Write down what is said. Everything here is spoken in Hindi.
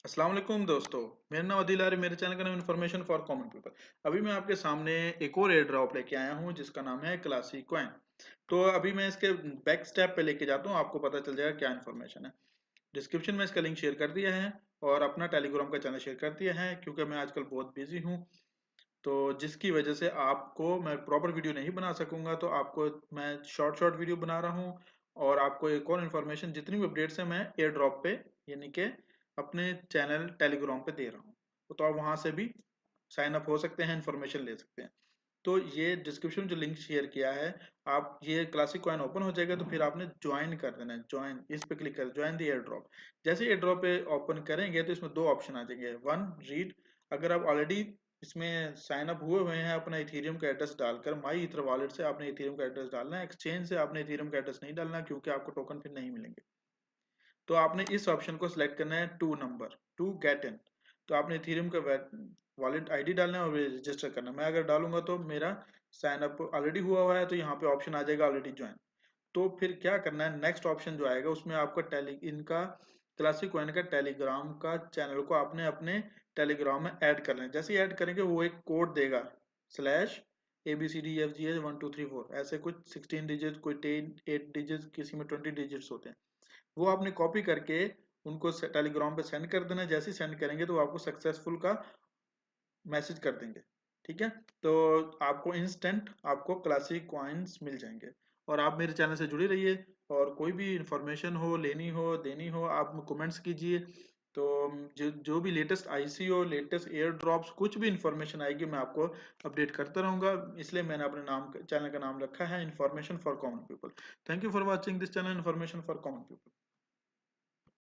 अस्सलाम वालेकुम दोस्तों। मेरा नाम अदिल है। मेरे चैनल का नाम इन्फॉर्मेशन फॉर कॉमन पीपल। अभी मैं आपके सामने एक और एयर ड्रॉप लेके आया हूँ जिसका नाम है क्लासिक कॉइन। तो अभी मैं इसके बैक स्टेप पे लेके जाता हूँ, आपको पता चल जाएगा क्या इन्फॉर्मेशन है। डिस्क्रिप्शन में इसका लिंक शेयर कर दिया है और अपना टेलीग्राम का चैनल शेयर कर दिया है, क्योंकि मैं आजकल बहुत बिजी हूँ। तो जिसकी वजह से आपको मैं प्रॉपर वीडियो नहीं बना सकूंगा, तो आपको मैं शॉर्ट शॉर्ट वीडियो बना रहा हूँ। और आपको एक और इन्फॉर्मेशन, जितनी भी अपडेट्स है मैं एयर ड्रॉप पे यानी कि अपने चैनल टेलीग्राम पे दे रहा हूँ। तो आप वहां से भी साइन अप हो सकते हैं, इन्फॉर्मेशन ले सकते हैं। तो ये डिस्क्रिप्शन में जो लिंक शेयर किया है, आप ये क्लासिक कॉइन ओपन हो जाएगा तो फिर आपने ज्वाइन कर देना है। ज्वाइन इस पे क्लिक कर ज्वाइन द एयर ड्रॉप। जैसे एयर ड्रॉप पे ओपन करेंगे तो इसमें दो ऑप्शन आ जाएंगे। One, read. अगर आप ऑलरेडी इसमें साइन अप हुए हुए हैं अपना इथेरियम का एड्रेस डालकर, माई ईथर वॉलेट से आपने इथेरियम का एड्रेस डालना है। एक्सचेंज से आपने इथेरियम का एड्रेस नहीं डालना, क्योंकि आपको टोकन फिर नहीं मिलेंगे। तो आपने इस ऑप्शन को सिलेक्ट करना है, two number, to get in. तो आपने इथेरियम का वॉलेट आईडी डालना है और रजिस्टर करना है। मैं अगर डालूंगा तो मेरा साइन अप ऑलरेडी हुआ हुआ है, तो यहाँ पे ऑप्शन आ जाएगा ऑलरेडी ज्वाइन। तो फिर क्या करना है, नेक्स्ट ऑप्शन जो आएगा उसमें आपका टेली इनका क्लासिक कॉइन का टेलीग्राम का चैनल को आपने अपने टेलीग्राम में ऐड कर लेना है। जैसे ही ऐड करेंगे वो एक कोड देगा, स्लैश ABCDEFGH 1 2 3 4, ऐसे कुछ 16 डिजिट, कोई 8 डिजिट, किसी में 20 डिजिट्स होते हैं। वो आपने कॉपी करके उनको टेलीग्राम पे सेंड कर देना। जैसे ही सेंड करेंगे तो आपको सक्सेसफुल का मैसेज कर देंगे। ठीक है। तो आपको इंस्टेंट आपको क्लासिक कॉइन्स मिल जाएंगे। और आप मेरे चैनल से जुड़े रहिए। और कोई भी इंफॉर्मेशन हो, लेनी हो, देनी हो, आप कमेंट्स कीजिए। तो जो जो भी लेटेस्ट आईसी हो, लेटेस्ट एयर ड्रॉप्स, कुछ भी इंफॉर्मेशन आएगी मैं आपको अपडेट करता रहूंगा। इसलिए मैंने अपने नाम चैनल का नाम रखा है information for common people. Thank you for watching this channel information for common people.